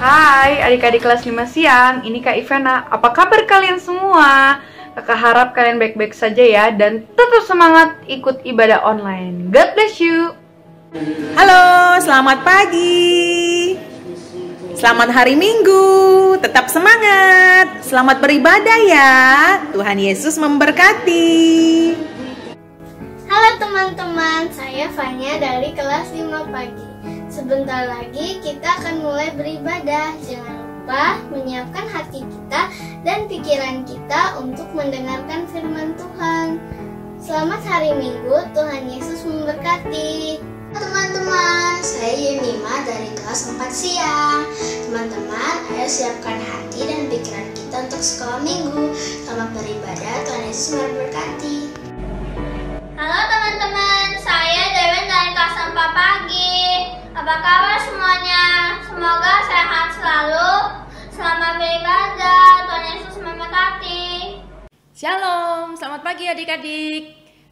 Hai adik-adik kelas 5 siang, ini Kak Ivana. Apa kabar kalian semua? Kakak harap kalian baik-baik saja ya, dan tetap semangat ikut ibadah online. God bless you. Halo, selamat pagi. Selamat hari Minggu. Tetap semangat. Selamat beribadah ya. Tuhan Yesus memberkati. Halo teman-teman, saya Fanya dari kelas 5 pagi. Sebentar lagi kita akan mulai beribadah. Jangan lupa menyiapkan hati kita dan pikiran kita untuk mendengarkan firman Tuhan. Selamat hari Minggu, Tuhan Yesus memberkati. Teman-teman, saya Yunima dari kelas 4 siang. Teman-teman, ayo siapkan hati dan pikiran kita untuk sekolah minggu. Selamat beribadah, Tuhan Yesus memberkati. Halo teman-teman, saya Dewen dari kelas 4 pagi. Apa kabar semuanya? Semoga sehat selalu. Selamat beribadah, Tuhan Yesus memberkati. Shalom, selamat pagi adik-adik.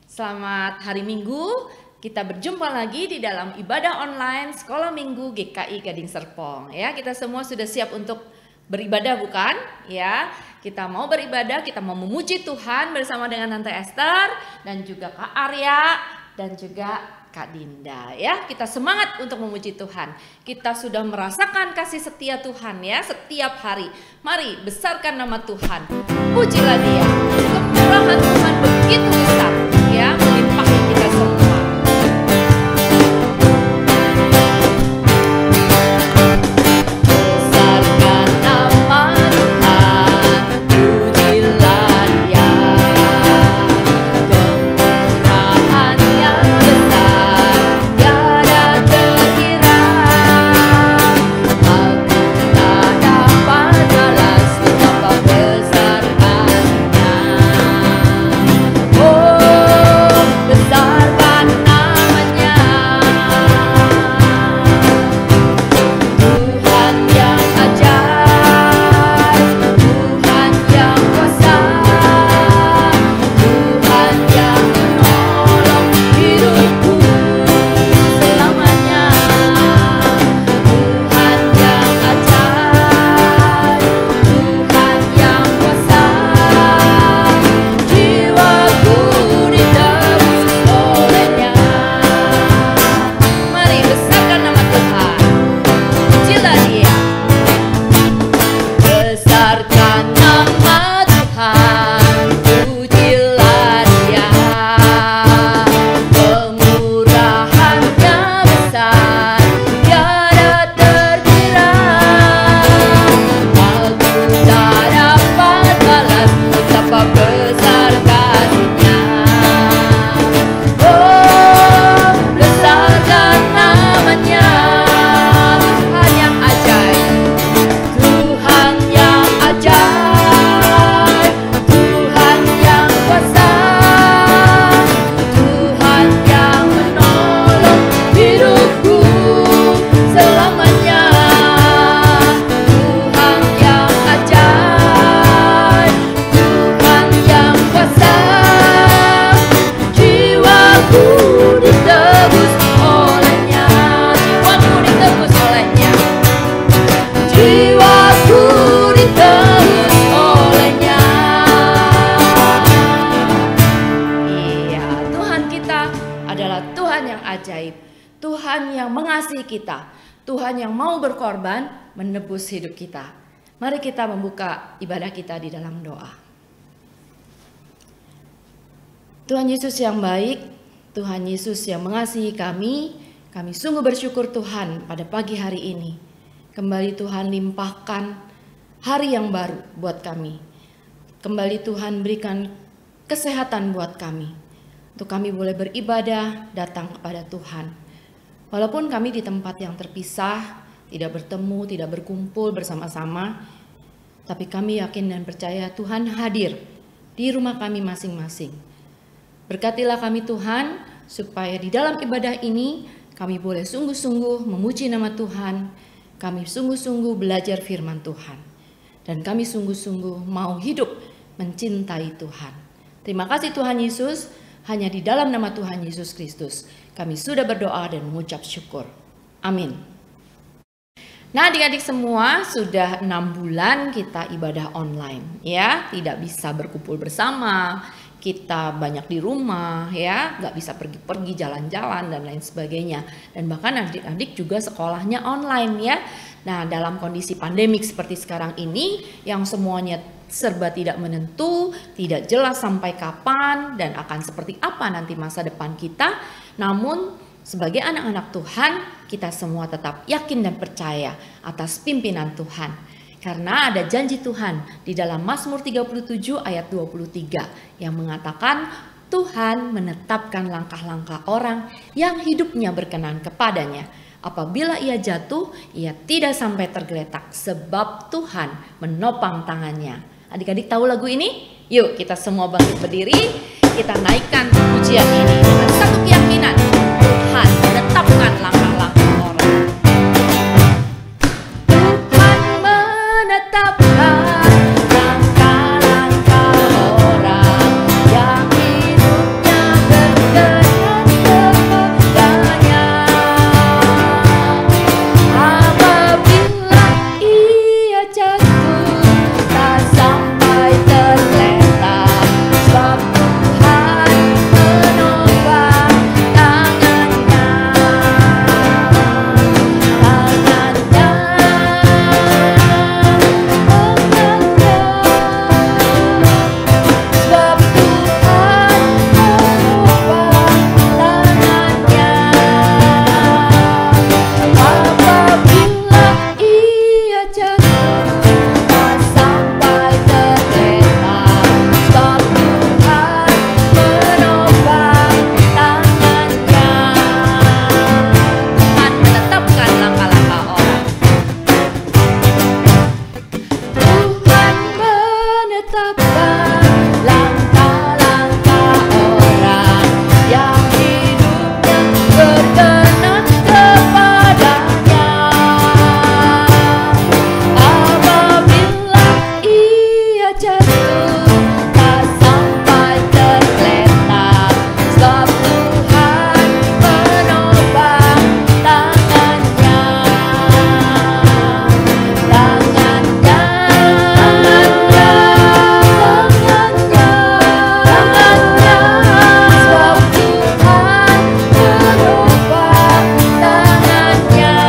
Selamat hari Minggu. Kita berjumpa lagi di dalam ibadah online Sekolah Minggu GKI Gading Serpong. Ya, kita semua sudah siap untuk beribadah bukan? Ya, kita mau beribadah, kita mau memuji Tuhan bersama dengan Tante Esther dan juga Kak Arya dan juga Kak Dinda ya. Kita semangat untuk memuji Tuhan. Kita sudah merasakan kasih setia Tuhan ya setiap hari. Mari besarkan nama Tuhan. Pujilah Dia. Kemurahan Tuhan begitu besar ya, melimpahi kita semua. Tuhan yang mau berkorban menebus hidup kita. Mari kita membuka ibadah kita di dalam doa. Tuhan Yesus yang baik, Tuhan Yesus yang mengasihi kami sungguh bersyukur Tuhan pada pagi hari ini. Kembali Tuhan limpahkan hari yang baru buat kami. Kembali Tuhan berikan kesehatan buat kami. Untuk kami boleh beribadah, datang kepada Tuhan. Walaupun kami di tempat yang terpisah, tidak bertemu, tidak berkumpul bersama-sama, tapi kami yakin dan percaya Tuhan hadir di rumah kami masing-masing. Berkatilah kami Tuhan, supaya di dalam ibadah ini kami boleh sungguh-sungguh memuji nama Tuhan, kami sungguh-sungguh belajar firman Tuhan, dan kami sungguh-sungguh mau hidup mencintai Tuhan. Terima kasih Tuhan Yesus, hanya di dalam nama Tuhan Yesus Kristus kami sudah berdoa dan mengucap syukur. Amin. Nah, adik-adik semua, sudah 6 bulan kita ibadah online ya, tidak bisa berkumpul bersama, kita banyak di rumah ya, nggak bisa pergi-pergi jalan-jalan dan lain sebagainya. Dan bahkan adik-adik juga sekolahnya online ya. Nah, dalam kondisi pandemik seperti sekarang ini yang semuanya serba tidak menentu, tidak jelas sampai kapan dan akan seperti apa nanti masa depan kita. Namun sebagai anak-anak Tuhan, kita semua tetap yakin dan percaya atas pimpinan Tuhan. Karena ada janji Tuhan di dalam Mazmur 37 ayat 23 yang mengatakan Tuhan menetapkan langkah-langkah orang yang hidupnya berkenan kepadanya. Apabila ia jatuh, ia tidak sampai tergeletak sebab Tuhan menopang tangannya. Adik-adik tahu lagu ini? Yuk kita semua bangkit berdiri, kita naikkan pujian ini dengan satu keyakinan. Tuhan menetapkan langkah-langkah orang. Tuhan menetapkan langkah-langkah orang yang hidupnya berkenan kepadanya. Apabila ia jatuh, tak sampai tergeletak sebab Tuhan menopang tangannya. Sebab Tuhan menopang tangannya. Apabila ia jatuh, tak sampai tergeletak sebab Tuhan menopang tangannya. Tuhan menetapkan langkah-langkah orang. Tuhan menetapkan langkah-langkah orang yang hidupnya berkenan kepadanya.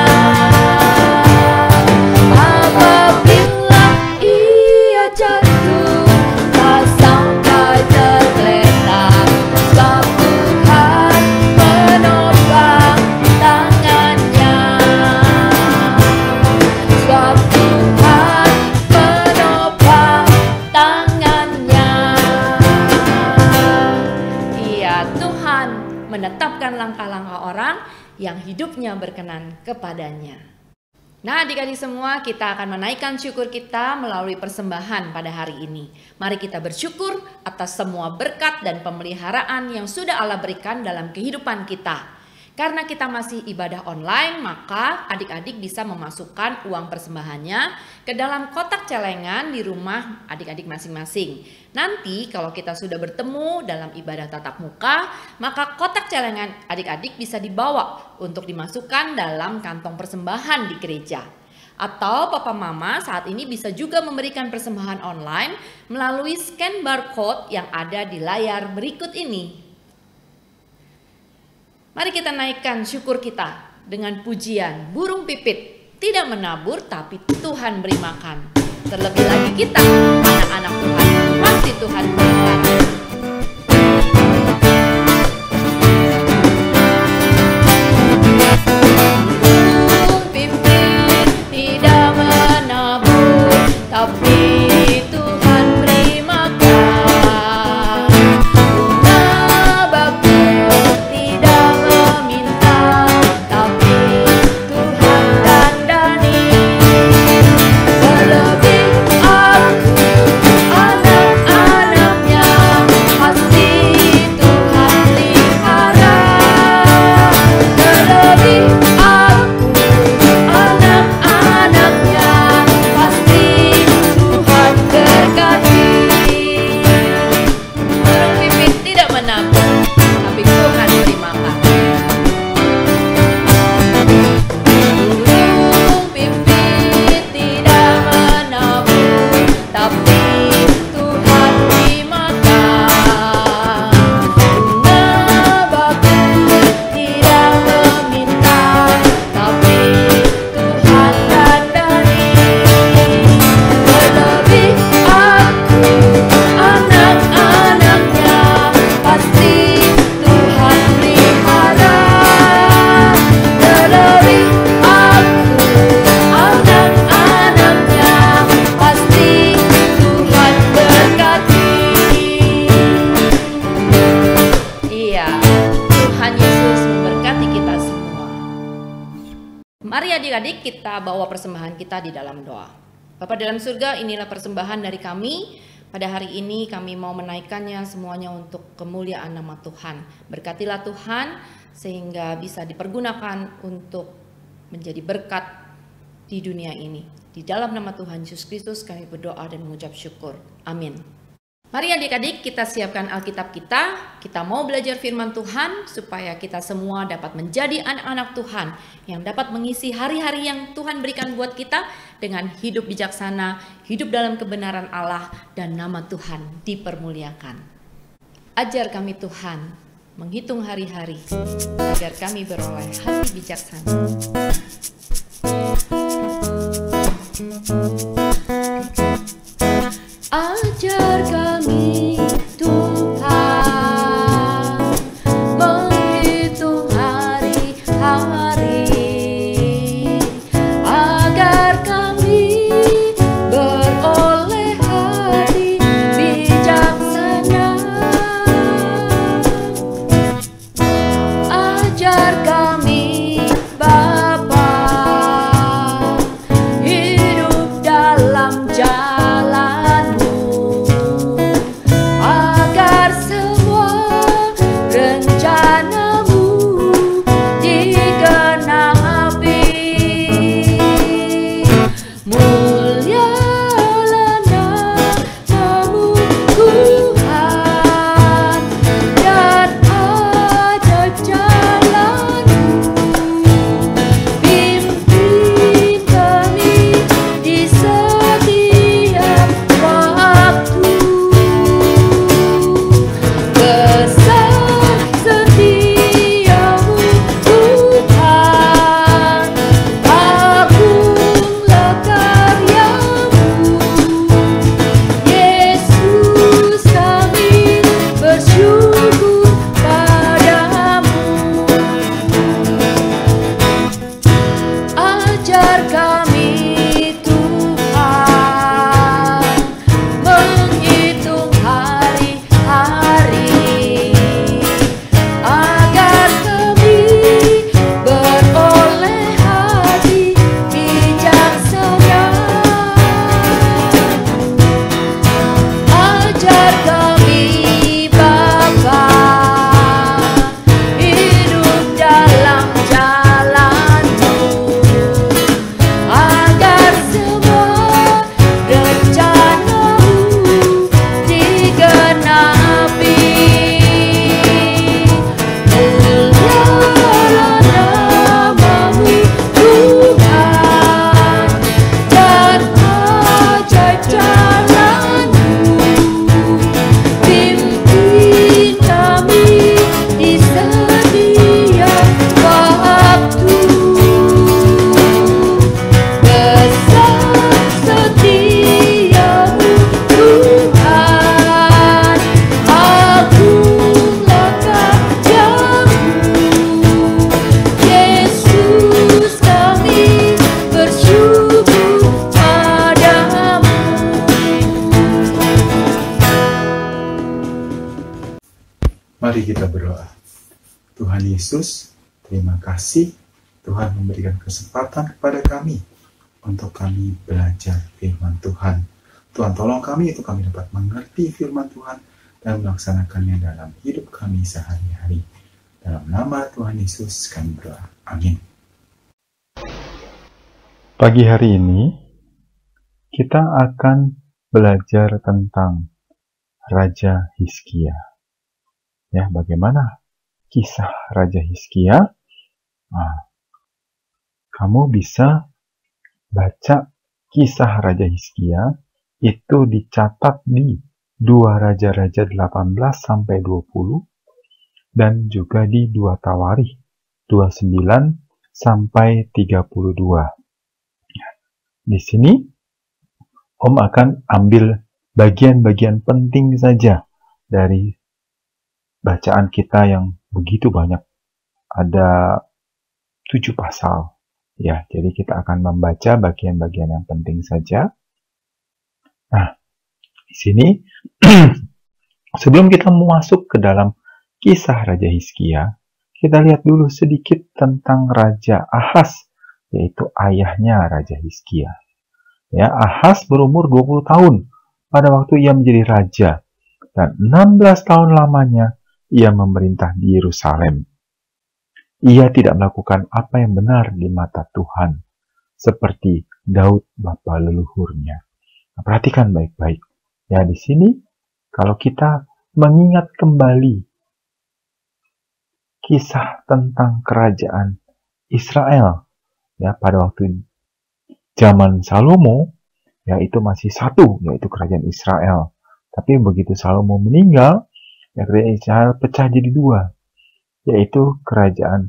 Apabila ia jatuh, tak sampai tergeletak sebab Tuhan menopang tangannya. Menetapkan langkah-langkah orang yang hidupnya berkenan kepadanya. Nah, adik-adik semua, kita akan menaikkan syukur kita melalui persembahan pada hari ini. Mari kita bersyukur atas semua berkat dan pemeliharaan yang sudah Allah berikan dalam kehidupan kita. Karena kita masih ibadah online, maka adik-adik bisa memasukkan uang persembahannya ke dalam kotak celengan di rumah adik-adik masing-masing. Nanti kalau kita sudah bertemu dalam ibadah tatap muka, maka kotak celengan adik-adik bisa dibawa untuk dimasukkan dalam kantong persembahan di gereja. Atau papa mama saat ini bisa juga memberikan persembahan online melalui scan barcode yang ada di layar berikut ini. Mari kita naikkan syukur kita dengan pujian burung pipit tidak menabur tapi Tuhan beri makan. Terlebih lagi kita anak-anak Tuhan, pasti Tuhan berkati. Burung pipit tidak menabur tapi Tuhan beri makan. Bunga bagus tidak meminta tapi Tuhan dandani. Terlebih aku anak adik-adik, kita bawa persembahan kita di dalam doa. Bapa dalam surga, inilah persembahan dari kami. Pada hari ini kami mau menaikkannya semuanya untuk kemuliaan nama Tuhan. Berkatilah Tuhan sehingga bisa dipergunakan untuk menjadi berkat di dunia ini. Di dalam nama Tuhan Yesus Kristus kami berdoa dan mengucap syukur. Amin. Mari adik-adik kita siapkan Alkitab kita. Kita mau belajar firman Tuhan supaya kita semua dapat menjadi anak-anak Tuhan yang dapat mengisi hari-hari yang Tuhan berikan buat kita dengan hidup bijaksana, hidup dalam kebenaran Allah, dan nama Tuhan dipermuliakan. Ajar kami Tuhan menghitung hari-hari agar kami beroleh hati bijaksana. Ajar kami Tuhan menghitung hari-hari agar kami beroleh hati bijaksana. Ajar kami Bapa hidup dalam jalan-Mu agar semua rencana-Mu digenapi. Mulialah nama-Mu Tuhan dan ajaib jalan-Mu. Pimpin kami di setiap waktu. Besar setiamu Tuhan, agunglah karya-Mu. Yesus kami bersyukur padamu. Ajar kami Tuhan menghitung hari-hari agar kami beroleh hati bijaksana. Ajar kami Bapa hidup dalam jalan-Mu agar semua rencana-Mu digenapi. Mulialah nama-Mu Tuhan dan ajaib jalan-Mu. Pimpin kami di setiap waktu. Besar setiamu Tuhan, agunglah karya-Mu. Yesus kami bersyukur padamu. Mari kita berdoa. Tuhan Yesus, terima kasih Tuhan memberikan kesempatan kepada kami untuk kami belajar firman Tuhan. Tuhan tolong kami untuk kami dapat mengerti firman Tuhan dan melaksanakannya dalam hidup kami sehari-hari. Dalam nama Tuhan Yesus kami berdoa. Amin. Pagi hari ini kita akan belajar tentang Raja Hizkia. Ya, bagaimana kisah Raja Hizkia? Kamu bisa baca kisah Raja Hizkia, itu dicatat di 2 Raja-Raja 18-20 dan juga di 2 Tawarikh 29-32. Di sini Om akan ambil bagian-bagian penting saja dari bacaan kita yang begitu banyak. Ada 7 pasal. Ya, jadi kita akan membaca bagian-bagian yang penting saja. Nah, di sini sebelum kita masuk ke dalam kisah Raja Hizkia, kita lihat dulu sedikit tentang Raja Ahaz yaitu ayahnya Raja Hizkia. Ya, Ahaz berumur 20 tahun pada waktu ia menjadi raja, dan 16 tahun lamanya ia memerintah di Yerusalem. Ia tidak melakukan apa yang benar di mata Tuhan, seperti Daud bapa leluhurnya. Nah, perhatikan baik-baik. Ya, di sini kalau kita mengingat kembali kisah tentang kerajaan Israel, ya, pada waktu zaman Salomo, ya, itu masih satu, yaitu kerajaan Israel. Tapi begitu Salomo meninggal, ya, kerajaan Israel pecah jadi dua, yaitu kerajaan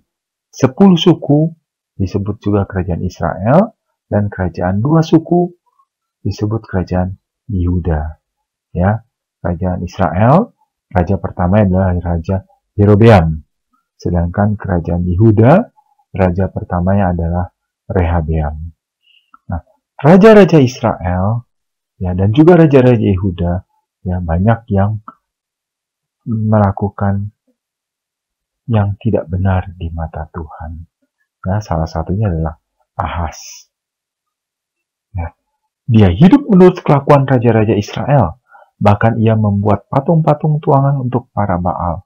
10 suku disebut juga kerajaan Israel, dan kerajaan 2 suku disebut kerajaan Yehuda. Ya, kerajaan Israel, raja pertama adalah Raja Yerobeam, sedangkan kerajaan Yehuda, raja pertamanya adalah Rehabeam. Nah, raja-raja Israel, ya, dan juga raja-raja Yehuda, ya, banyak yang melakukan yang tidak benar di mata Tuhan. Nah, salah satunya adalah Ahaz. Ya, dia hidup menurut kelakuan raja-raja Israel. Bahkan ia membuat patung-patung tuangan untuk para Baal.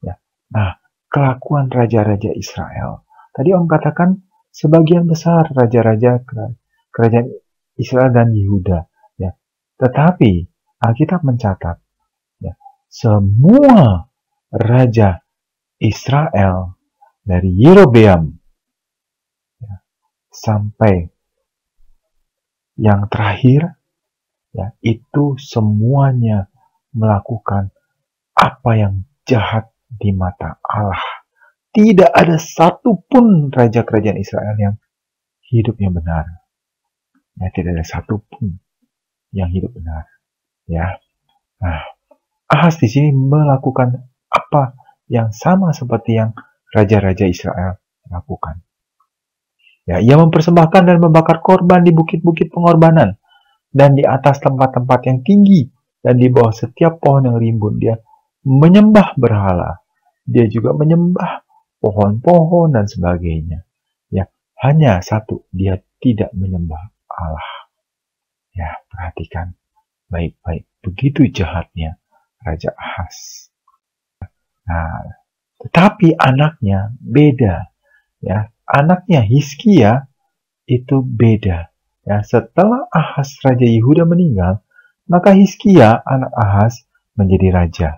Ya. Nah, kelakuan raja-raja Israel. Tadi Om katakan sebagian besar raja-raja kerajaan Israel dan Yehuda. Ya. Tetapi Alkitab mencatat, ya, semua raja Israel dari Yerobeam, ya, sampai yang terakhir, ya, itu semuanya melakukan apa yang jahat di mata Allah. Tidak ada satupun raja kerajaan Israel yang hidupnya benar. Ya, tidak ada satupun yang hidup benar. Ya. Nah, Ahaz di sini melakukan apa yang sama seperti yang raja-raja Israel lakukan. Ya, ia mempersembahkan dan membakar korban di bukit-bukit pengorbanan dan di atas tempat-tempat yang tinggi dan di bawah setiap pohon yang rimbun. Dia menyembah berhala. Dia juga menyembah pohon-pohon dan sebagainya. Ya, hanya satu, dia tidak menyembah Allah. Ya, perhatikan baik-baik. Begitu jahatnya Raja Ahaz. Nah, tetapi anaknya beda. Ya, anaknya Hizkia itu beda. Ya, setelah Ahaz Raja Yehuda meninggal, maka Hizkia anak Ahaz menjadi raja.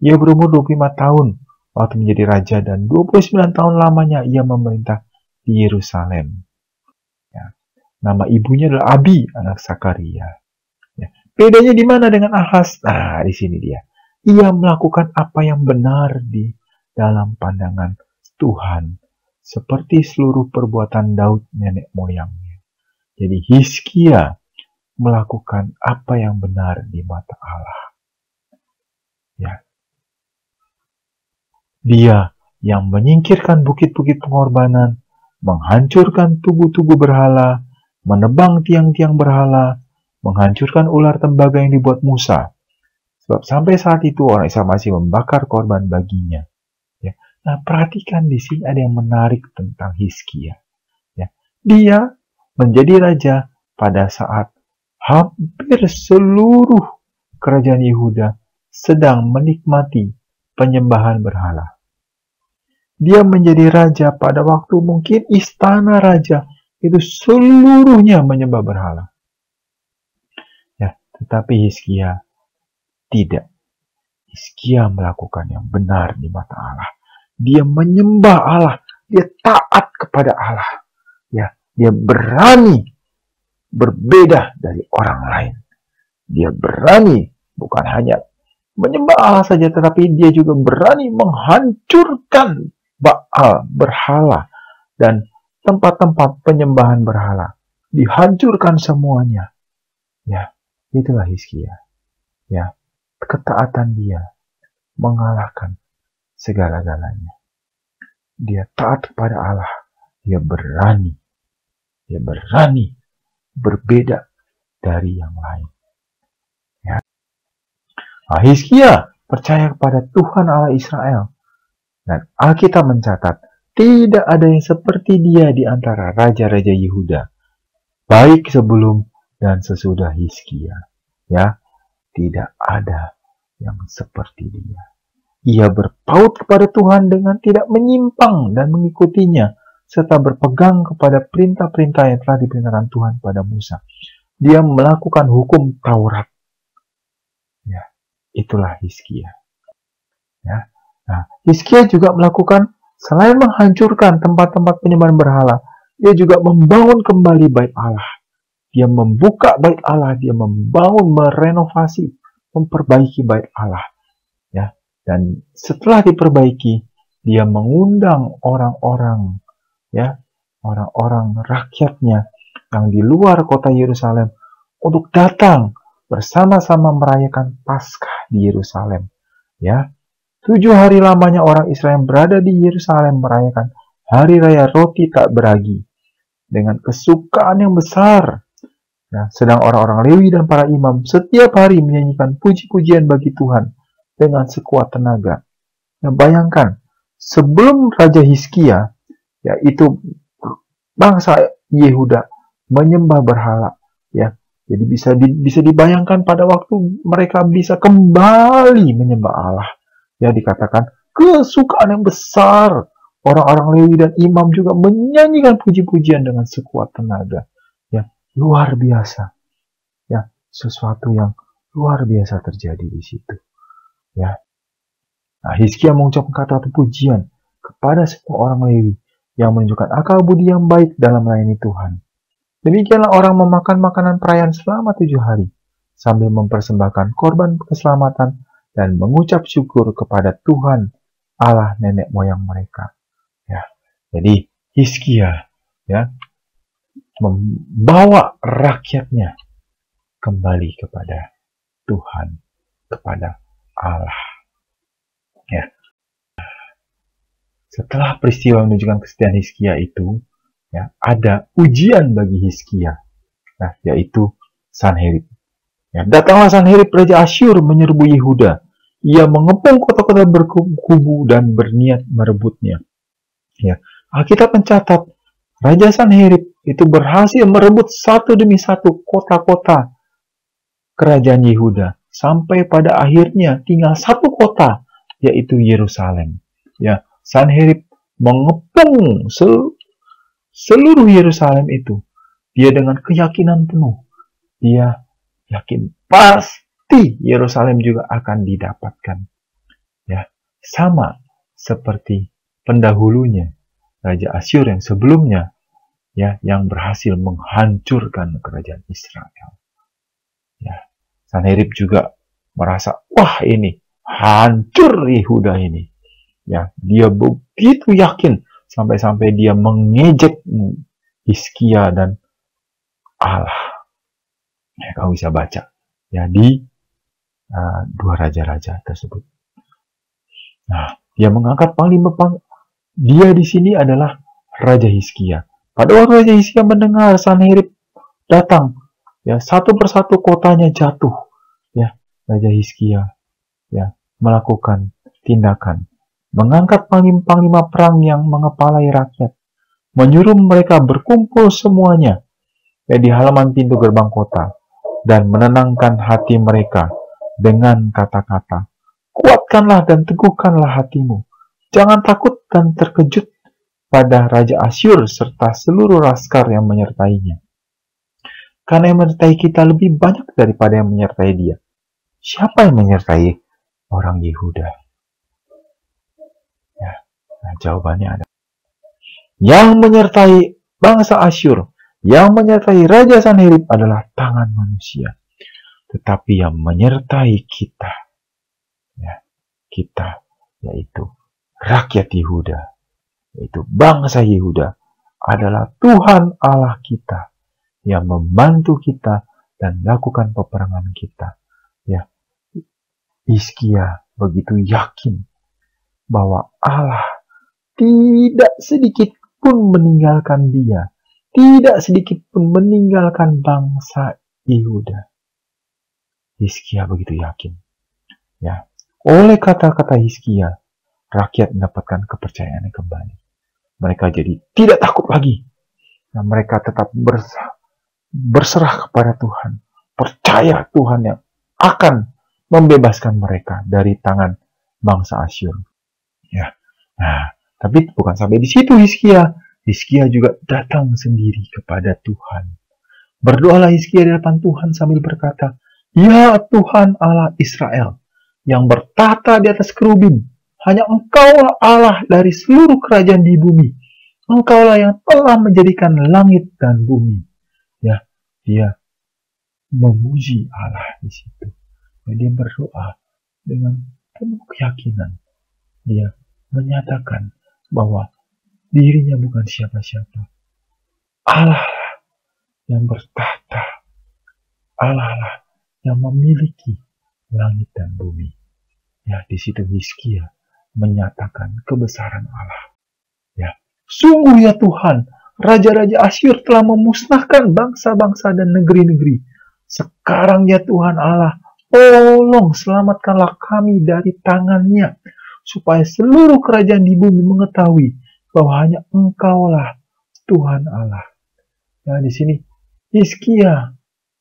Ia berumur 25 tahun waktu menjadi raja dan 29 tahun lamanya ia memerintah di Yerusalem. Ya, nama ibunya adalah Abi, anak Sakaria. Ya, bedanya di mana dengan Ahaz? Nah, di sini dia. Ia melakukan apa yang benar di dalam pandangan Tuhan, seperti seluruh perbuatan Daud nenek moyangnya. Jadi Hizkia melakukan apa yang benar di mata Allah. Ya. Dia yang menyingkirkan bukit-bukit pengorbanan, menghancurkan tugu-tugu berhala, menebang tiang-tiang berhala, menghancurkan ular tembaga yang dibuat Musa. Sebab sampai saat itu orang Israel masih membakar korban baginya. Ya. Nah, perhatikan di sini ada yang menarik tentang Hizkia. Ya. Dia menjadi raja pada saat hampir seluruh kerajaan Yehuda sedang menikmati penyembahan berhala. Dia menjadi raja pada waktu mungkin istana raja itu seluruhnya menyembah berhala. Ya, tetapi Hizkia tidak. Hizkia melakukan yang benar di mata Allah. Dia menyembah Allah. Dia taat kepada Allah. Ya, dia berani berbeda dari orang lain. Dia berani bukan hanya menyembah Allah saja, tetapi dia juga berani menghancurkan Baal, berhala, dan tempat-tempat penyembahan berhala. Dihancurkan semuanya. Ya, itulah Hizkia. Ya, ketaatan dia mengalahkan segala-galanya. Dia taat kepada Allah. Dia berani berbeda dari yang lain. Ya. Nah, Hizkia percaya kepada Tuhan Allah Israel. Dan Alkitab mencatat tidak ada yang seperti dia di antara raja-raja Yehuda, baik sebelum dan sesudah Hizkia. Ya, tidak ada yang seperti dia. Ia berpaut kepada Tuhan dengan tidak menyimpang dan mengikutinya, serta berpegang kepada perintah-perintah yang telah diperintahkan Tuhan pada Musa. Dia melakukan hukum Taurat. Ya, itulah Hizkia. Ya. Nah, Hizkia juga melakukan, selain menghancurkan tempat-tempat penyembahan berhala, dia juga membangun kembali bait Allah. Dia membuka bait Allah, dia membangun, merenovasi, memperbaiki bait Allah. Ya. Dan setelah diperbaiki, dia mengundang orang-orang, ya, orang-orang rakyatnya yang di luar kota Yerusalem untuk datang bersama-sama merayakan Paskah di Yerusalem. Ya, 7 hari lamanya orang Israel berada di Yerusalem merayakan Hari Raya Roti Tak Beragi dengan kesukaan yang besar. Nah, sedang orang-orang Lewi dan para imam setiap hari menyanyikan puji-pujian bagi Tuhan dengan sekuat tenaga. Nah, bayangkan, sebelum Raja Hizkia, yaitu bangsa Yehuda menyembah berhala, ya. Jadi bisa dibayangkan pada waktu mereka bisa kembali menyembah Allah. Ya, dikatakan kesukaan yang besar. Orang-orang Lewi dan imam juga menyanyikan puji-pujian dengan sekuat tenaga. Ya, luar biasa. Ya, sesuatu yang luar biasa terjadi di situ. Ya. Nah, Hizkia mengucapkan kata pujian kepada semua orang Lewi yang menunjukkan akal budi yang baik dalam melayani Tuhan. Demikianlah orang memakan makanan perayaan selama 7 hari, sambil mempersembahkan korban keselamatan dan mengucap syukur kepada Tuhan Allah nenek moyang mereka. Ya, jadi Hizkia, ya, membawa rakyatnya kembali kepada Tuhan, kepada Allah. Ya. Setelah peristiwa menunjukkan kesetiaan Hizkia itu, ya, ada ujian bagi Hizkia, nah, yaitu Sanherib. Ya, datanglah Sanherib Raja Asyur menyerbu Yehuda. Ia mengepung kota-kota berkubu dan berniat merebutnya. Ya, Alkitab mencatat Raja Sanherib itu berhasil merebut satu demi satu kota-kota kerajaan Yehuda, sampai pada akhirnya tinggal satu kota, yaitu Yerusalem. Ya, Sanherib mengepung seluruh Yerusalem itu. Dia dengan keyakinan penuh. Dia yakin pasti Yerusalem juga akan didapatkan. Ya, sama seperti pendahulunya Raja Asyur yang sebelumnya, ya, yang berhasil menghancurkan kerajaan Israel. Ya, Sanherib juga merasa, wah, ini hancur Yehuda ini. Ya, dia begitu yakin sampai-sampai dia mengejek Hizkia dan Allah. Ya, kamu bisa baca, ya, di 2 raja-raja tersebut. Nah, dia mengangkat panglima. Dia di sini adalah Raja Hizkia. Pada waktu Raja Hizkia mendengar Sanherib datang, ya, satu persatu kotanya jatuh. Ya, Raja Hizkia, ya, melakukan tindakan, mengangkat panglima perang yang mengepalai rakyat, menyuruh mereka berkumpul semuanya, ya, di halaman pintu gerbang kota, dan menenangkan hati mereka dengan kata-kata, kuatkanlah dan teguhkanlah hatimu, jangan takut dan terkejut pada Raja Asyur serta seluruh laskar yang menyertainya. Karena yang menyertai kita lebih banyak daripada yang menyertai dia. Siapa yang menyertai orang Yehuda? Ya, nah, jawabannya ada. Yang menyertai bangsa Asyur, yang menyertai Raja Sanherib adalah tangan manusia. Tetapi yang menyertai kita, ya, kita, yaitu rakyat Yehuda, yaitu bangsa Yehuda, adalah Tuhan Allah kita yang membantu kita dan melakukan peperangan kita. Ya, Hizkia begitu yakin bahwa Allah tidak sedikit pun meninggalkan dia, tidak sedikit pun meninggalkan bangsa Yehuda. Hizkia begitu yakin. Ya, oleh kata-kata Hizkia, rakyat mendapatkan kepercayaannya kembali. mereka jadi tidak takut lagi. Dan mereka tetap berserah kepada Tuhan. Percaya Tuhan yang akan membebaskan mereka dari tangan bangsa Asyur. Ya. Nah, tapi bukan sampai di situ Hizkia. Hizkia juga datang sendiri kepada Tuhan. Berdoalah Hizkia di hadapan Tuhan sambil berkata, "Ya Tuhan Allah Israel, yang bertata di atas kerubin, hanya Engkaulah Allah dari seluruh kerajaan di bumi. Engkaulah yang telah menjadikan langit dan bumi." Ya, dia memuji Allah di situ. Dan dia berdoa dengan penuh keyakinan. Dia menyatakan bahwa dirinya bukan siapa-siapa. Allah yang bertahta. Allah yang memiliki langit dan bumi. Ya, di situ Hizkia menyatakan kebesaran Allah. Ya, sungguh ya Tuhan, raja-raja Asyur telah memusnahkan bangsa-bangsa dan negeri-negeri. Sekarang ya Tuhan Allah, tolong selamatkanlah kami dari tangannya, supaya seluruh kerajaan di bumi mengetahui bahwa hanya Engkaulah Tuhan Allah. Ya, di sini Hizkia,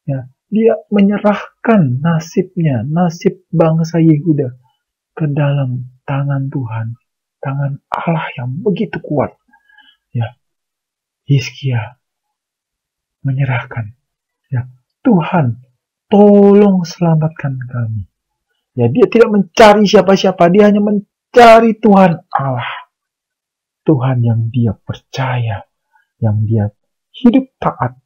ya, dia menyerahkan nasibnya, nasib bangsa Yehuda ke dalam tangan Tuhan, tangan Allah yang begitu kuat. Ya, Hizkia menyerahkan, ya, Tuhan, tolong selamatkan kami. Ya, dia tidak mencari siapa-siapa, dia hanya mencari Tuhan Allah. Tuhan yang dia percaya, yang dia hidup taat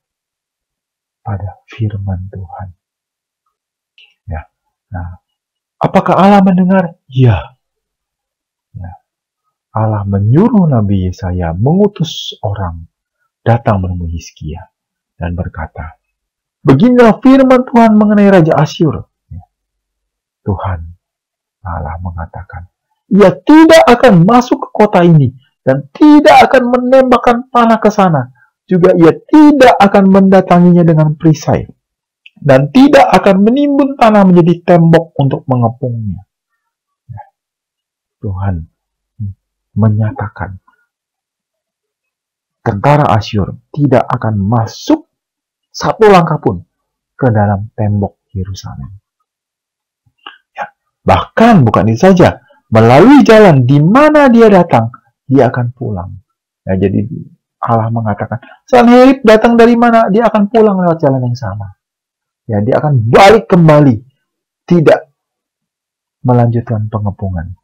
pada firman Tuhan. Ya. Nah, apakah Allah mendengar? Ya. Ya. Allah menyuruh Nabi Yesaya mengutus orang datang menemui Hizkia dan berkata, "Beginilah firman Tuhan mengenai Raja Asyur." Ya. Tuhan Allah mengatakan, "Ia tidak akan masuk ke kota ini dan tidak akan menembakkan panah ke sana. Juga ia tidak akan mendatanginya dengan perisai dan tidak akan menimbun tanah menjadi tembok untuk mengepungnya." Ya. Tuhan menyatakan tentara Asyur tidak akan masuk satu langkah pun ke dalam tembok Yerusalem. Ya. Bahkan bukan itu saja, melalui jalan di mana dia datang, dia akan pulang. Ya, jadi Allah mengatakan, Sanherib datang dari mana? Dia akan pulang lewat jalan yang sama. Ya, dia akan balik kembali, tidak melanjutkan pengepungan.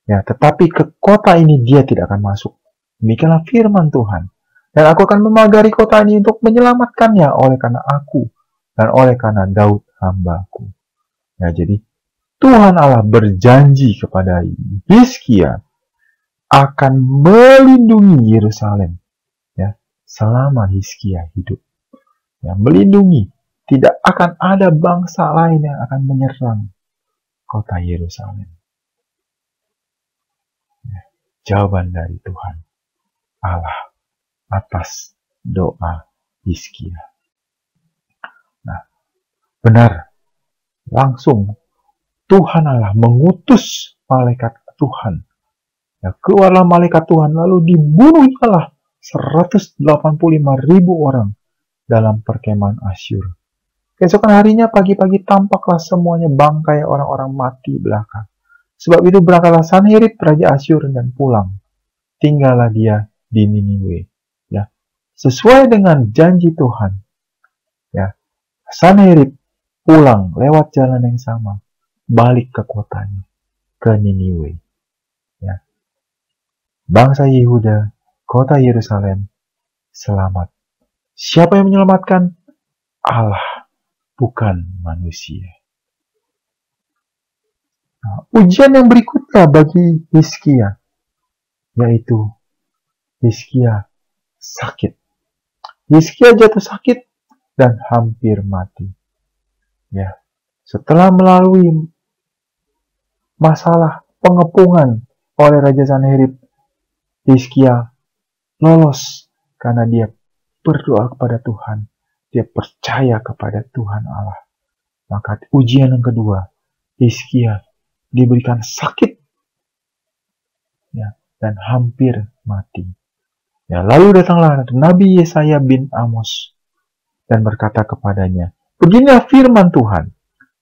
Ya, tetapi ke kota ini dia tidak akan masuk. Demikianlah firman Tuhan. Dan aku akan memagari kota ini untuk menyelamatkannya oleh karena aku dan oleh karena Daud hambaku. Ya, jadi Tuhan Allah berjanji kepada Hizkia akan melindungi Yerusalem, ya, selama Hizkia hidup. Ya, melindungi, tidak akan ada bangsa lain yang akan menyerang kota Yerusalem. Ya, jawaban dari Tuhan Allah atas doa Hizkia. Nah, benar, langsung Tuhan Allah mengutus malaikat Tuhan. Ya, keluarlah malaikat Tuhan, lalu dibunuhlah 185.000 orang dalam perkemahan Asyur. Keesokan harinya pagi-pagi tampaklah semuanya bangkai orang-orang mati belaka. Sebab itu berangkatlah Sanherib raja Asyur dan pulang. Tinggallah dia di Niniwe. Ya, sesuai dengan janji Tuhan. Ya, Sanherib pulang lewat jalan yang sama, balik ke kotanya, ke Niniwe. Ya. Bangsa Yehuda, kota Yerusalem, selamat. Siapa yang menyelamatkan? Allah, bukan manusia. Nah, ujian yang berikutnya bagi Hizkia, yaitu Hizkia sakit. Hizkia jatuh sakit dan hampir mati. Ya, setelah melalui masalah pengepungan oleh Raja Sanherib, Hizkia lolos karena dia berdoa kepada Tuhan. Dia percaya kepada Tuhan Allah. Maka ujian yang kedua, Hizkia diberikan sakit, ya, dan hampir mati. Ya, lalu datanglah Nabi Yesaya bin Amos dan berkata kepadanya, beginilah firman Tuhan,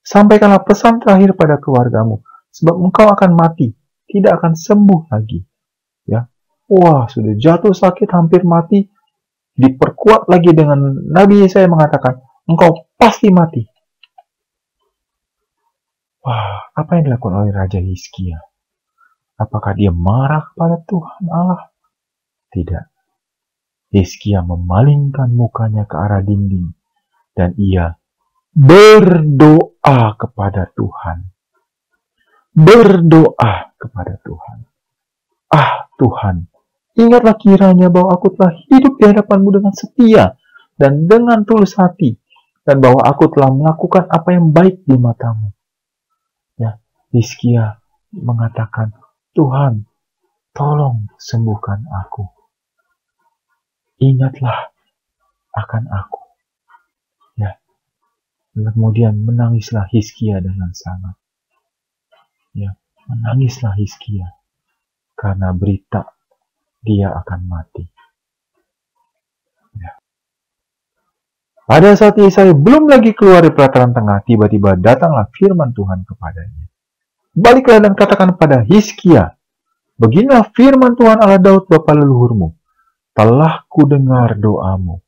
sampaikanlah pesan terakhir pada keluargamu, sebab engkau akan mati, tidak akan sembuh lagi. Ya, wah, sudah jatuh sakit, hampir mati, diperkuat lagi dengan Nabi Yesaya mengatakan, engkau pasti mati. Wah, apa yang dilakukan oleh Raja Hizkia? Apakah dia marah kepada Tuhan Allah? Tidak. Hizkia memalingkan mukanya ke arah dinding dan ia berdoa kepada Tuhan. Berdoa kepada Tuhan. Ah Tuhan, ingatlah kiranya bahwa aku telah hidup di hadapan-Mu dengan setia dan dengan tulus hati, dan bahwa aku telah melakukan apa yang baik di mata-Mu. Ya, Hizkia mengatakan, Tuhan, tolong sembuhkan aku. Ingatlah akan aku. Ya. Kemudian menangislah Hizkia dengan sangat. Ya, menangislah Hizkia karena berita dia akan mati. Ya. Pada saat Yesaya belum lagi keluar dari pelataran tengah, tiba-tiba datanglah firman Tuhan kepadanya. Baliklah dan katakan pada Hizkia, beginilah firman Tuhan Allah Daud bapa leluhurmu. Telah kudengar doamu.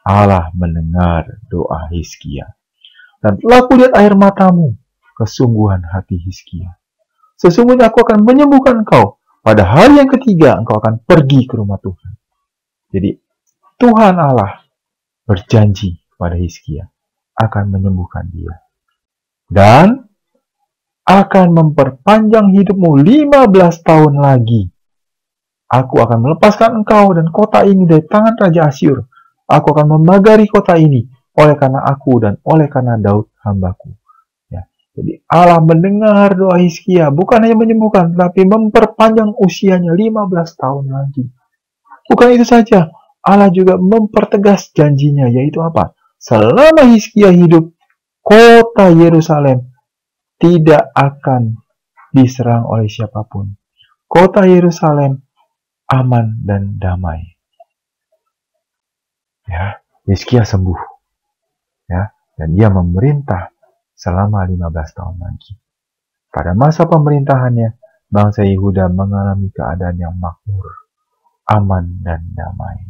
Allah mendengar doa Hizkia. Dan telah kulihat air matamu, kesungguhan hati Hizkia. Sesungguhnya aku akan menyembuhkan engkau. Pada hari yang ketiga engkau akan pergi ke rumah Tuhan. Jadi Tuhan Allah berjanji kepada Hizkia akan menyembuhkan dia. Dan akan memperpanjang hidupmu 15 tahun lagi. Aku akan melepaskan engkau dan kota ini dari tangan Raja Asyur. Aku akan memagari kota ini oleh karena aku dan oleh karena Daud hambaku. Ya. Jadi Allah mendengar doa Hizkia, bukan hanya menyembuhkan, tapi memperpanjang usianya 15 tahun lagi. Bukan itu saja, Allah juga mempertegas janjinya, yaitu apa? Selama Hizkia hidup, kota Yerusalem tidak akan diserang oleh siapapun. Kota Yerusalem aman dan damai. Ya, Hizkia sembuh. Ya, dan dia memerintah selama 15 tahun lagi. Pada masa pemerintahannya, bangsa Yehuda mengalami keadaan yang makmur, aman dan damai.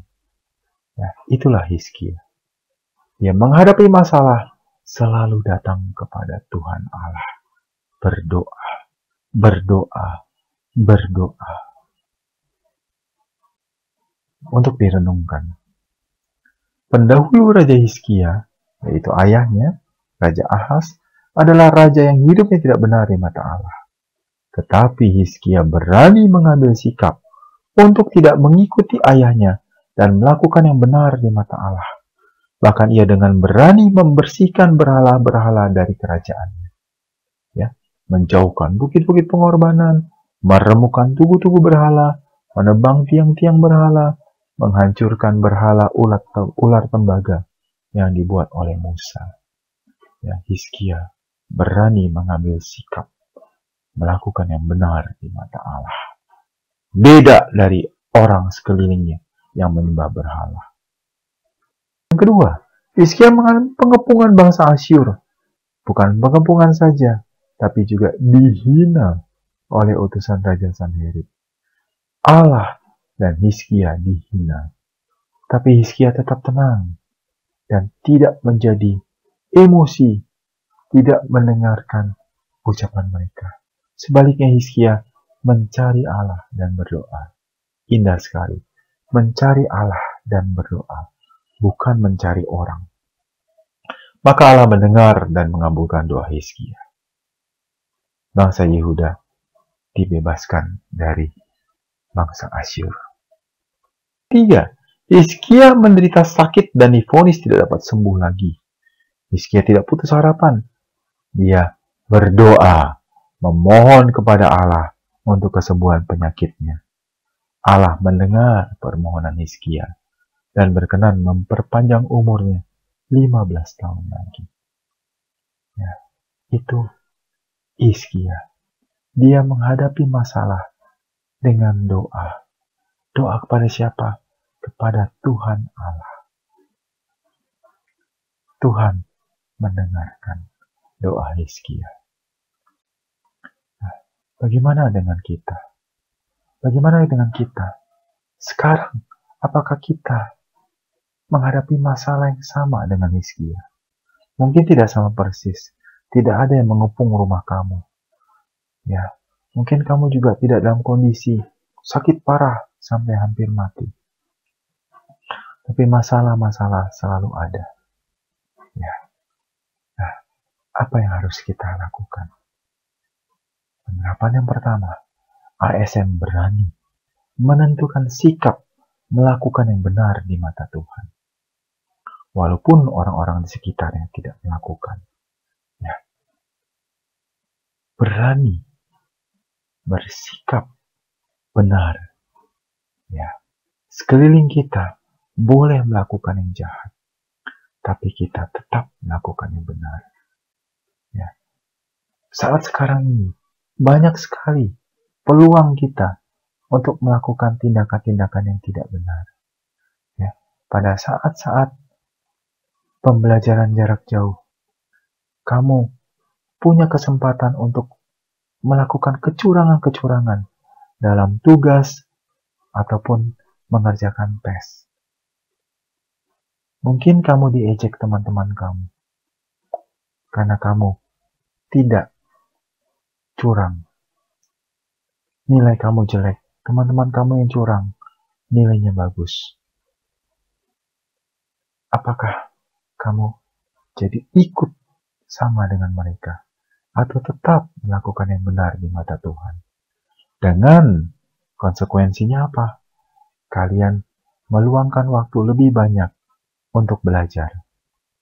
Ya, itulah Hizkia. Dia menghadapi masalah selalu datang kepada Tuhan Allah. Berdoa, berdoa, berdoa. Untuk direnungkan. Pendahulu Raja Hizkia, yaitu ayahnya, Raja Ahaz, adalah raja yang hidupnya tidak benar di mata Allah. Tetapi Hizkia berani mengambil sikap untuk tidak mengikuti ayahnya dan melakukan yang benar di mata Allah. Bahkan ia dengan berani membersihkan berhala-berhala dari kerajaannya. Ya, menjauhkan bukit-bukit pengorbanan, meremukkan tugu-tugu berhala, menebang tiang-tiang berhala, menghancurkan berhala ular tembaga yang dibuat oleh Musa. Ya, Hizkia berani mengambil sikap melakukan yang benar di mata Allah. Beda dari orang sekelilingnya yang menyembah berhala. Yang kedua, Hizkia mengalami pengepungan bangsa Asyur. Bukan pengepungan saja, tapi juga dihina oleh utusan Raja Sanherib. Allah dan Hizkia dihina. Tapi Hizkia tetap tenang dan tidak menjadi emosi, tidak mendengarkan ucapan mereka. Sebaliknya Hizkia mencari Allah dan berdoa. Indah sekali. Mencari Allah dan berdoa, bukan mencari orang. Maka Allah mendengar dan mengabulkan doa Hizkia. Bangsa Yehuda dibebaskan dari bangsa Asyur. 3. Hizkia menderita sakit dan divonis tidak dapat sembuh lagi. Hizkia tidak putus harapan. Dia berdoa, memohon kepada Allah untuk kesembuhan penyakitnya. Allah mendengar permohonan Hizkia dan berkenan memperpanjang umurnya 15 tahun lagi. Ya, itu Hizkia. Dia menghadapi masalah dengan doa. Doa kepada siapa? kepada Tuhan Allah. Tuhan mendengarkan doa Hizkia. Nah, bagaimana dengan kita? Bagaimana dengan kita? Sekarang, apakah kita menghadapi masalah yang sama dengan Hizkia? Mungkin tidak sama persis. Tidak ada yang mengepung rumah kamu. Ya, mungkin kamu juga tidak dalam kondisi sakit parah sampai hampir mati. Tapi masalah-masalah selalu ada. Ya. Nah, apa yang harus kita lakukan? Penerapan yang pertama, ASN berani menentukan sikap melakukan yang benar di mata Tuhan. Walaupun orang-orang di sekitarnya tidak melakukan. Ya. Berani bersikap benar. Ya. Sekeliling kita boleh melakukan yang jahat, tapi kita tetap melakukan yang benar. Ya. Saat sekarang ini, banyak sekali peluang kita untuk melakukan tindakan-tindakan yang tidak benar. Ya. Pada saat-saat pembelajaran jarak jauh, kamu punya kesempatan untuk melakukan kecurangan-kecurangan dalam tugas ataupun mengerjakan tes. Mungkin kamu diejek teman-teman kamu karena kamu tidak curang. Nilai kamu jelek, teman-teman kamu yang curang, nilainya bagus. Apakah kamu jadi ikut sama dengan mereka atau tetap melakukan yang benar di mata Tuhan? Dengan konsekuensinya apa? Kalian meluangkan waktu lebih banyak untuk belajar.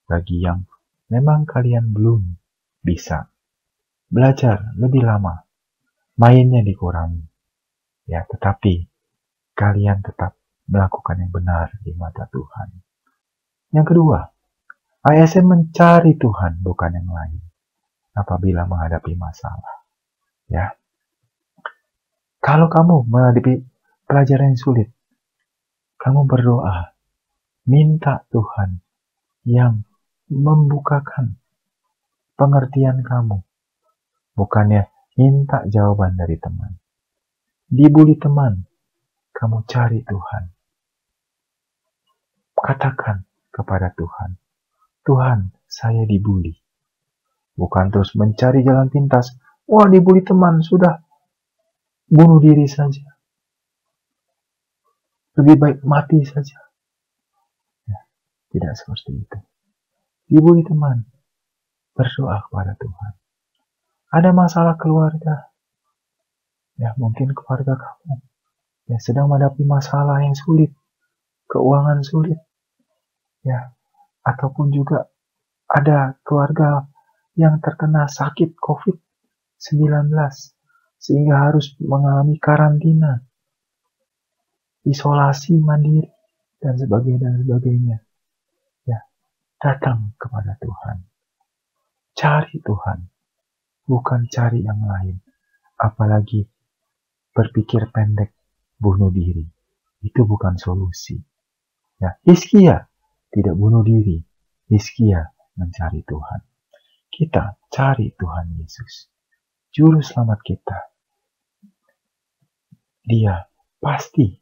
Bagi yang memang kalian belum bisa belajar lebih lama, mainnya dikurangi. Ya, tetapi kalian tetap melakukan yang benar di mata Tuhan. Yang kedua, ASN mencari Tuhan bukan yang lain apabila menghadapi masalah. Ya. Kalau kamu menghadapi pelajaran yang sulit, kamu berdoa, minta Tuhan yang membukakan pengertian kamu. Bukannya minta jawaban dari teman. Dibully teman, kamu cari Tuhan. Katakan kepada Tuhan, Tuhan, saya dibully. Bukan terus mencari jalan pintas. Wah, dibully teman, sudah bunuh diri saja. Lebih baik mati saja. Ya, tidak seperti itu. Dibully teman, berdoa kepada Tuhan. Ada masalah keluarga. Ya, mungkin keluarga kamu yang sedang menghadapi masalah yang sulit, keuangan sulit. Ya, ataupun juga ada keluarga yang terkena sakit COVID-19 sehingga harus mengalami karantina, isolasi mandiri, dan sebagainya. Ya, datang kepada Tuhan. Cari Tuhan, bukan cari yang lain. Apalagi berpikir pendek, bunuh diri. Itu bukan solusi. Ya, Hizkia tidak bunuh diri. Hizkia mencari Tuhan. Kita cari Tuhan Yesus, Juru Selamat kita. Dia pasti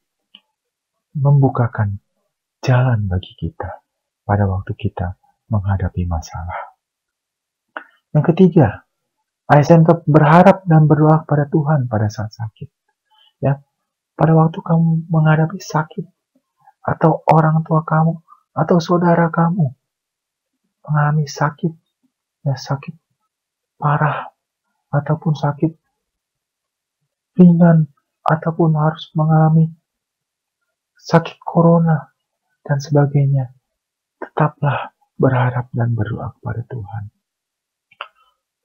membukakan jalan bagi kita pada waktu kita menghadapi masalah. Yang ketiga, ASN berharap dan berdoa kepada Tuhan pada saat sakit. Ya, pada waktu kamu menghadapi sakit, atau orang tua kamu, atau saudara kamu mengalami sakit, ya sakit parah, ataupun sakit ringan, ataupun harus mengalami sakit corona, dan sebagainya, tetaplah berharap dan berdoa kepada Tuhan.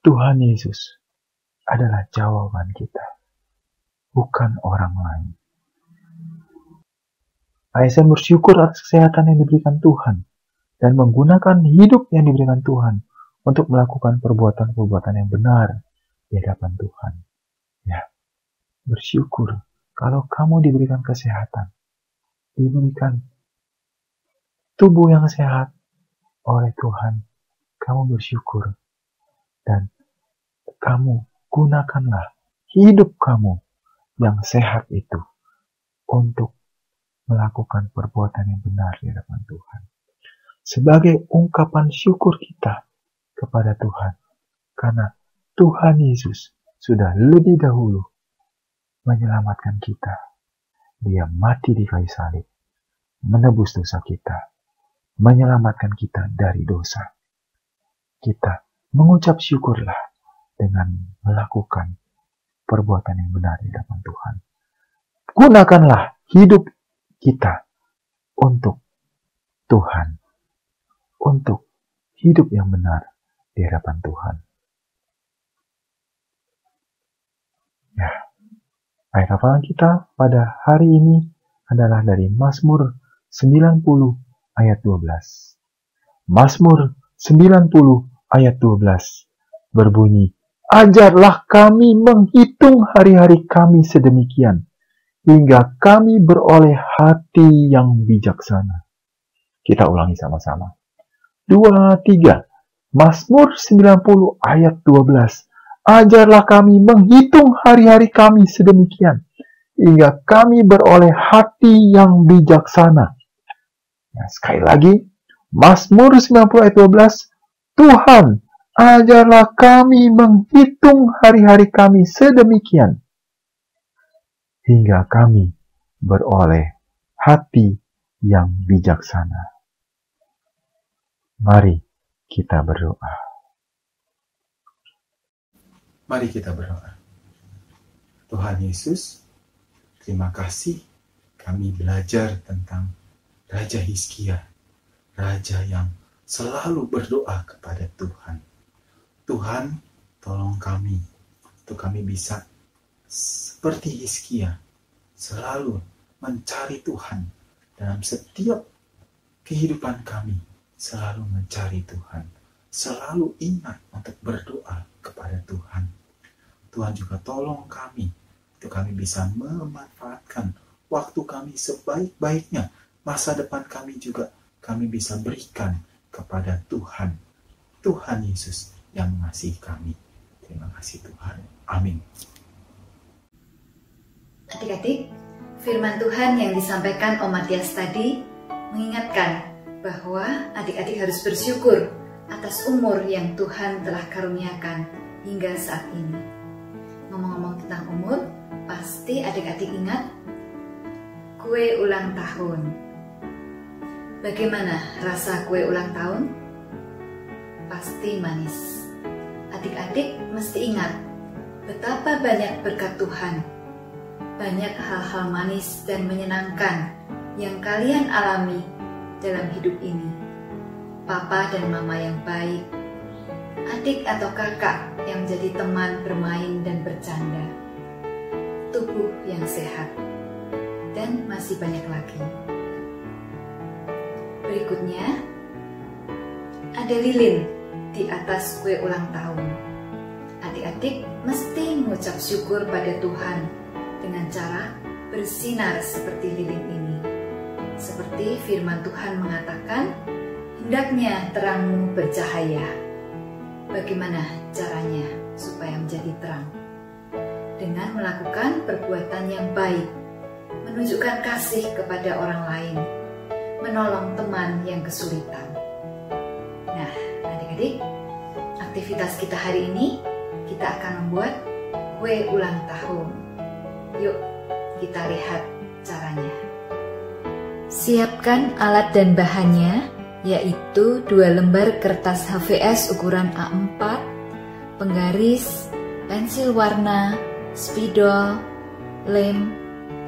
Tuhan Yesus adalah jawaban kita, bukan orang lain. ASN bersyukur atas kesehatan yang diberikan Tuhan dan menggunakan hidup yang diberikan Tuhan untuk melakukan perbuatan-perbuatan yang benar di hadapan Tuhan. Ya, bersyukur kalau kamu diberikan kesehatan. diberikan tubuh yang sehat oleh Tuhan, kamu bersyukur dan kamu gunakanlah hidup kamu yang sehat itu untuk melakukan perbuatan yang benar di hadapan Tuhan. Sebagai ungkapan syukur kita kepada Tuhan, karena Tuhan Yesus sudah lebih dahulu menyelamatkan kita. Dia mati di kayu salib, menebus dosa kita, menyelamatkan kita dari dosa. Kita mengucap syukurlah dengan melakukan perbuatan yang benar di hadapan Tuhan. Gunakanlah hidup kita untuk Tuhan, untuk hidup yang benar di hadapan Tuhan. Ya, ayat hafalan kita pada hari ini adalah dari Mazmur 90 ayat 12. Mazmur 90 ayat 12 berbunyi, ajarlah kami menghitung hari-hari kami sedemikian, hingga kami beroleh hati yang bijaksana. Kita ulangi sama-sama. 2, 3. Mazmur 90 ayat 12. Ajarlah kami menghitung hari-hari kami sedemikian, hingga kami beroleh hati yang bijaksana. Nah, sekali lagi, Mazmur 90 ayat 12. Tuhan, ajarlah kami menghitung hari-hari kami sedemikian, hingga kami beroleh hati yang bijaksana. Mari kita berdoa. Mari kita berdoa. Tuhan Yesus, terima kasih kami belajar tentang Raja Hizkia, raja yang selalu berdoa kepada Tuhan. Tuhan, tolong kami untuk kami bisa seperti Hizkia, selalu mencari Tuhan dalam setiap kehidupan kami, selalu mencari Tuhan, selalu ingat untuk berdoa kepada Tuhan. Tuhan juga tolong kami untuk kami bisa memanfaatkan waktu kami sebaik-baiknya. Masa depan kami juga kami bisa berikan kepada Tuhan. Tuhan Yesus yang mengasihi kami. Terima kasih Tuhan. Amin. Adik-adik, firman Tuhan yang disampaikan Om Matias tadi mengingatkan bahwa adik-adik harus bersyukur atas umur yang Tuhan telah karuniakan hingga saat ini. Ngomong-ngomong tentang umur, pasti adik-adik ingat kue ulang tahun. Bagaimana rasa kue ulang tahun? Pasti manis. Adik-adik mesti ingat betapa banyak berkat Tuhan, banyak hal-hal manis dan menyenangkan yang kalian alami dalam hidup ini. Papa dan mama yang baik, adik atau kakak yang menjadi teman bermain dan bercanda, tubuh yang sehat, dan masih banyak lagi. Berikutnya, ada lilin di atas kue ulang tahun. Adik-adik mesti mengucap syukur pada Tuhan dengan cara bersinar seperti lilin ini. Seperti firman Tuhan mengatakan, hendaknya terangmu bercahaya. Bagaimana caranya supaya menjadi terang? Dengan melakukan perbuatan yang baik, menunjukkan kasih kepada orang lain, menolong teman yang kesulitan. Nah, adik-adik, aktivitas kita hari ini, kita akan membuat kue ulang tahun. Yuk, kita lihat caranya. Siapkan alat dan bahannya, yaitu 2 lembar kertas HVS ukuran A4, penggaris, pensil warna, spidol, lem,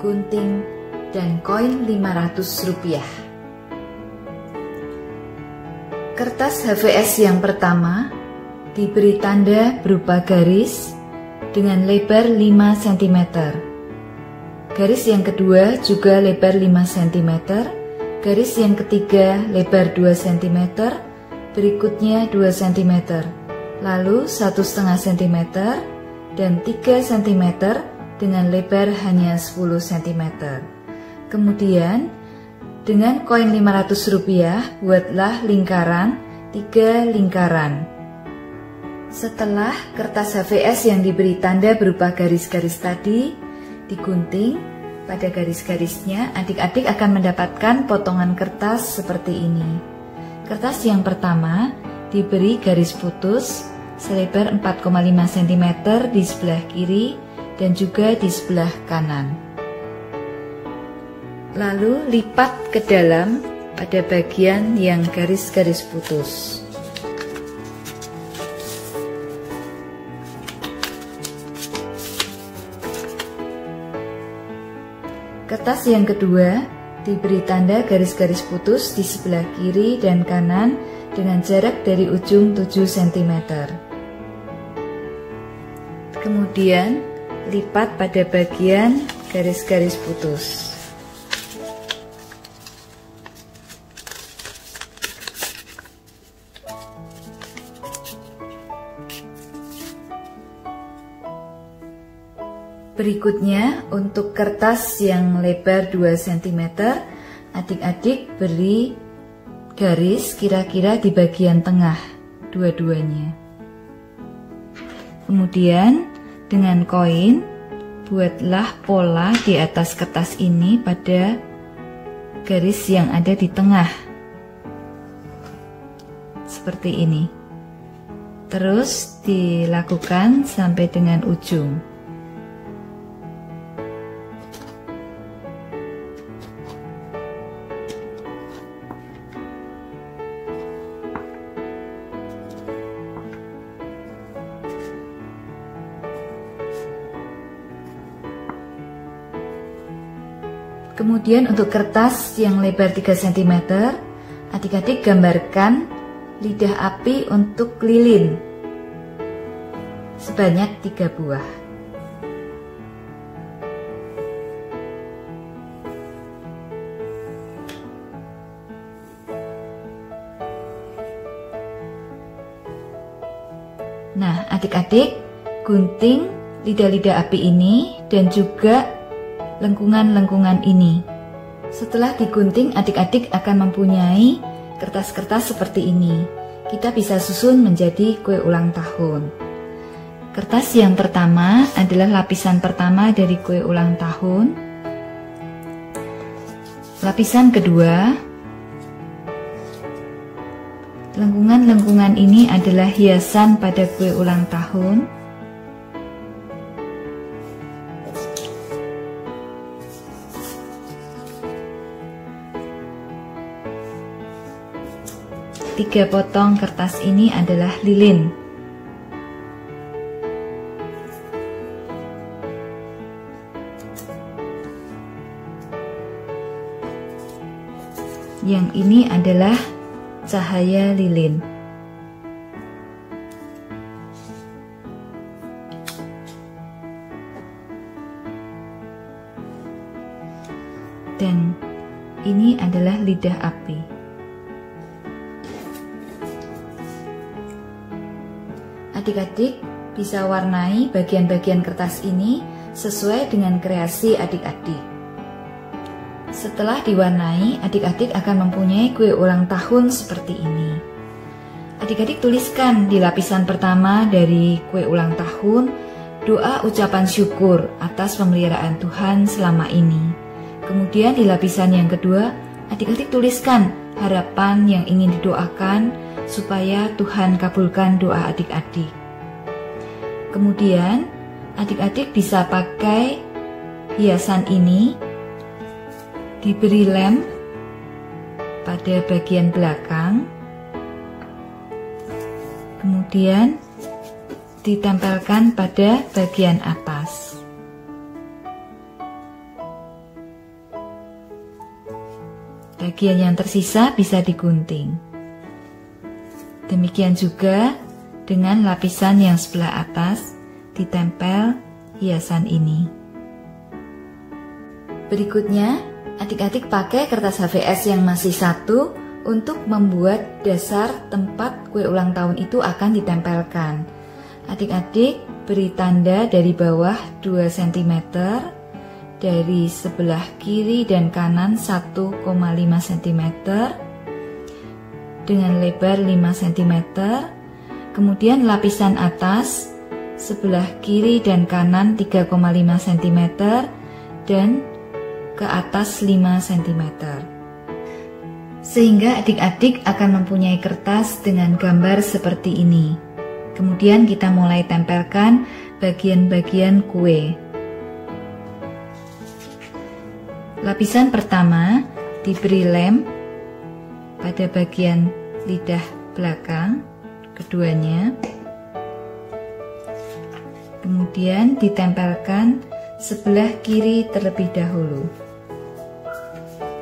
gunting, dan koin Rp500. Kertas HVS yang pertama diberi tanda berupa garis dengan lebar 5 cm. Garis yang kedua juga lebar 5 cm. Garis yang ketiga lebar 2 cm, berikutnya 2 cm, lalu 1,5 cm, dan 3 cm dengan lebar hanya 10 cm. Kemudian Dengan koin Rp500, buatlah lingkaran 3 lingkaran. Setelah kertas HVS yang diberi tanda berupa garis-garis tadi digunting, pada garis-garisnya adik-adik akan mendapatkan potongan kertas seperti ini. Kertas yang pertama diberi garis putus selebar 4,5 cm di sebelah kiri dan juga di sebelah kanan. Lalu lipat ke dalam pada bagian yang garis-garis putus. Kertas yang kedua diberi tanda garis-garis putus di sebelah kiri dan kanan dengan jarak dari ujung 7 cm. Kemudian lipat pada bagian garis-garis putus. Berikutnya, untuk kertas yang lebar 2 cm, adik-adik beri garis kira-kira di bagian tengah dua-duanya. Kemudian, dengan koin, buatlah pola di atas kertas ini pada garis yang ada di tengah. Seperti ini. Terus dilakukan sampai dengan ujung. Kemudian untuk kertas yang lebar 3 cm, adik-adik gambarkan lidah api untuk lilin sebanyak 3 buah. Nah, adik-adik gunting lidah-lidah api ini dan juga lengkungan-lengkungan ini. Setelah digunting, adik-adik akan mempunyai kertas-kertas seperti ini. Kita bisa susun menjadi kue ulang tahun. Kertas yang pertama adalah lapisan pertama dari kue ulang tahun. Lapisan kedua, lengkungan-lengkungan ini adalah hiasan pada kue ulang tahun. Tiga potong kertas ini adalah lilin. Yang ini adalah cahaya lilin. Dan ini adalah lidah api. Adik-adik bisa warnai bagian-bagian kertas ini sesuai dengan kreasi adik-adik. Setelah diwarnai, adik-adik akan mempunyai kue ulang tahun seperti ini. Adik-adik tuliskan di lapisan pertama dari kue ulang tahun doa ucapan syukur atas pemeliharaan Tuhan selama ini. Kemudian di lapisan yang kedua, adik-adik tuliskan harapan yang ingin didoakan supaya Tuhan kabulkan doa adik-adik. Kemudian adik-adik bisa pakai hiasan ini, diberi lem pada bagian belakang, kemudian ditempelkan pada bagian atas. Bagian yang tersisa bisa digunting. Demikian juga dengan lapisan yang sebelah atas ditempel hiasan ini. Berikutnya, adik-adik pakai kertas HVS yang masih satu untuk membuat dasar tempat kue ulang tahun itu akan ditempelkan. Adik-adik beri tanda dari bawah 2 cm dari sebelah kiri dan kanan 1,5 cm dengan lebar 5 cm. Kemudian lapisan atas sebelah kiri dan kanan 3,5 cm dan ke atas 5 cm. Sehingga adik-adik akan mempunyai kertas dengan gambar seperti ini. Kemudian kita mulai tempelkan bagian-bagian kue. Lapisan pertama diberi lem pada bagian lidah belakang keduanya. Kemudian ditempelkan sebelah kiri terlebih dahulu.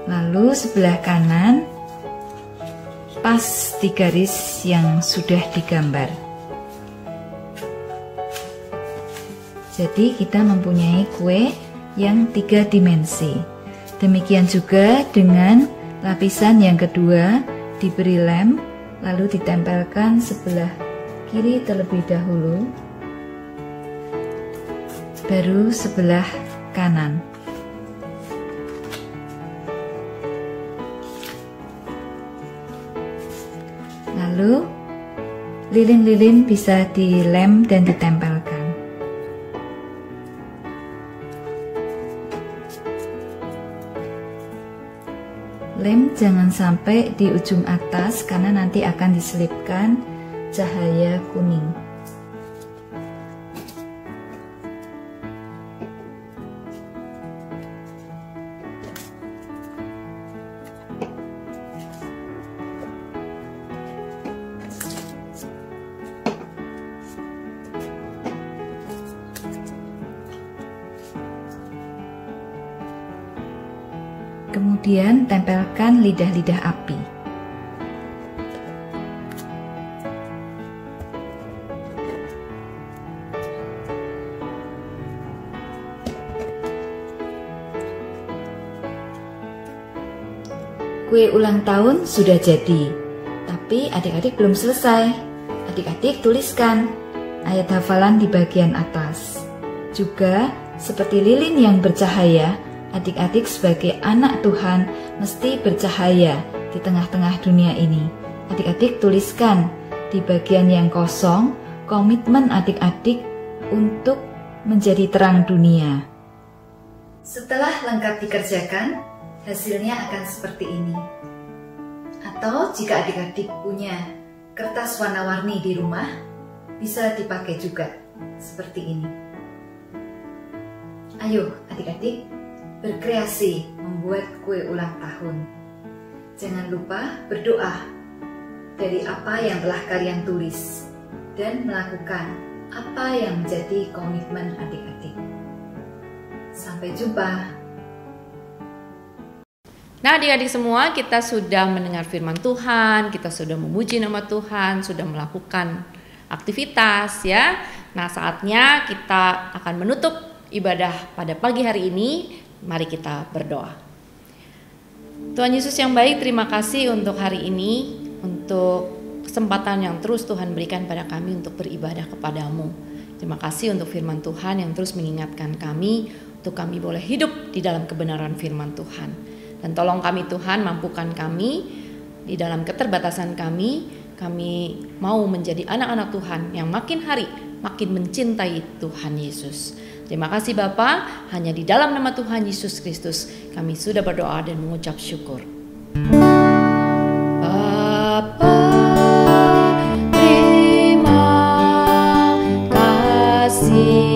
Lalu sebelah kanan pas di garis yang sudah digambar. Jadi kita mempunyai kue yang 3 dimensi. Demikian juga dengan lapisan yang kedua, diberi lem lalu ditempelkan sebelah kiri terlebih dahulu, baru sebelah kanan. Lalu lilin-lilin bisa dilem dan ditempelkan. Lem jangan sampai di ujung atas karena nanti akan diselipkan cahaya kuning. Kemudian tempelkan lidah-lidah api. Kue ulang tahun sudah jadi, tapi adik-adik belum selesai. Adik-adik tuliskan ayat hafalan di bagian atas. Juga seperti lilin yang bercahaya, adik-adik sebagai anak Tuhan mesti bercahaya di tengah-tengah dunia ini. Adik-adik tuliskan di bagian yang kosong komitmen adik-adik untuk menjadi terang dunia. Setelah lengkap dikerjakan, hasilnya akan seperti ini. Atau jika adik-adik punya kertas warna-warni di rumah, bisa dipakai juga seperti ini. Ayo adik-adik, berkreasi membuat kue ulang tahun. Jangan lupa berdoa dari apa yang telah kalian tulis dan melakukan apa yang menjadi komitmen adik-adik. Sampai jumpa. Nah adik-adik semua, kita sudah mendengar firman Tuhan, kita sudah memuji nama Tuhan, sudah melakukan aktivitas ya. Nah saatnya kita akan menutup ibadah pada pagi hari ini. Mari kita berdoa. Tuhan Yesus yang baik, terima kasih untuk hari ini, untuk kesempatan yang terus Tuhan berikan pada kami untuk beribadah kepadamu. Terima kasih untuk firman Tuhan yang terus mengingatkan kami, untuk kami boleh hidup di dalam kebenaran firman Tuhan. Dan tolong kami Tuhan, mampukan kami di dalam keterbatasan kami mau menjadi anak-anak Tuhan yang makin hari makin mencintai Tuhan Yesus. Terima kasih Bapa, hanya di dalam nama Tuhan Yesus Kristus kami sudah berdoa dan mengucap syukur. Bapa, terima kasih.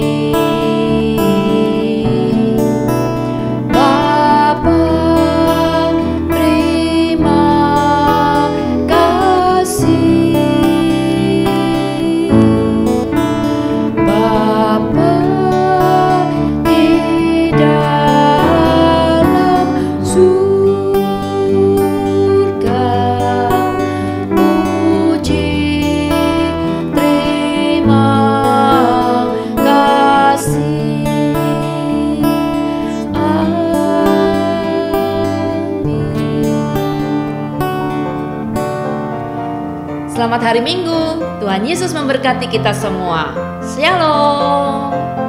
Selamat hari Minggu, Tuhan Yesus memberkati kita semua. Shalom.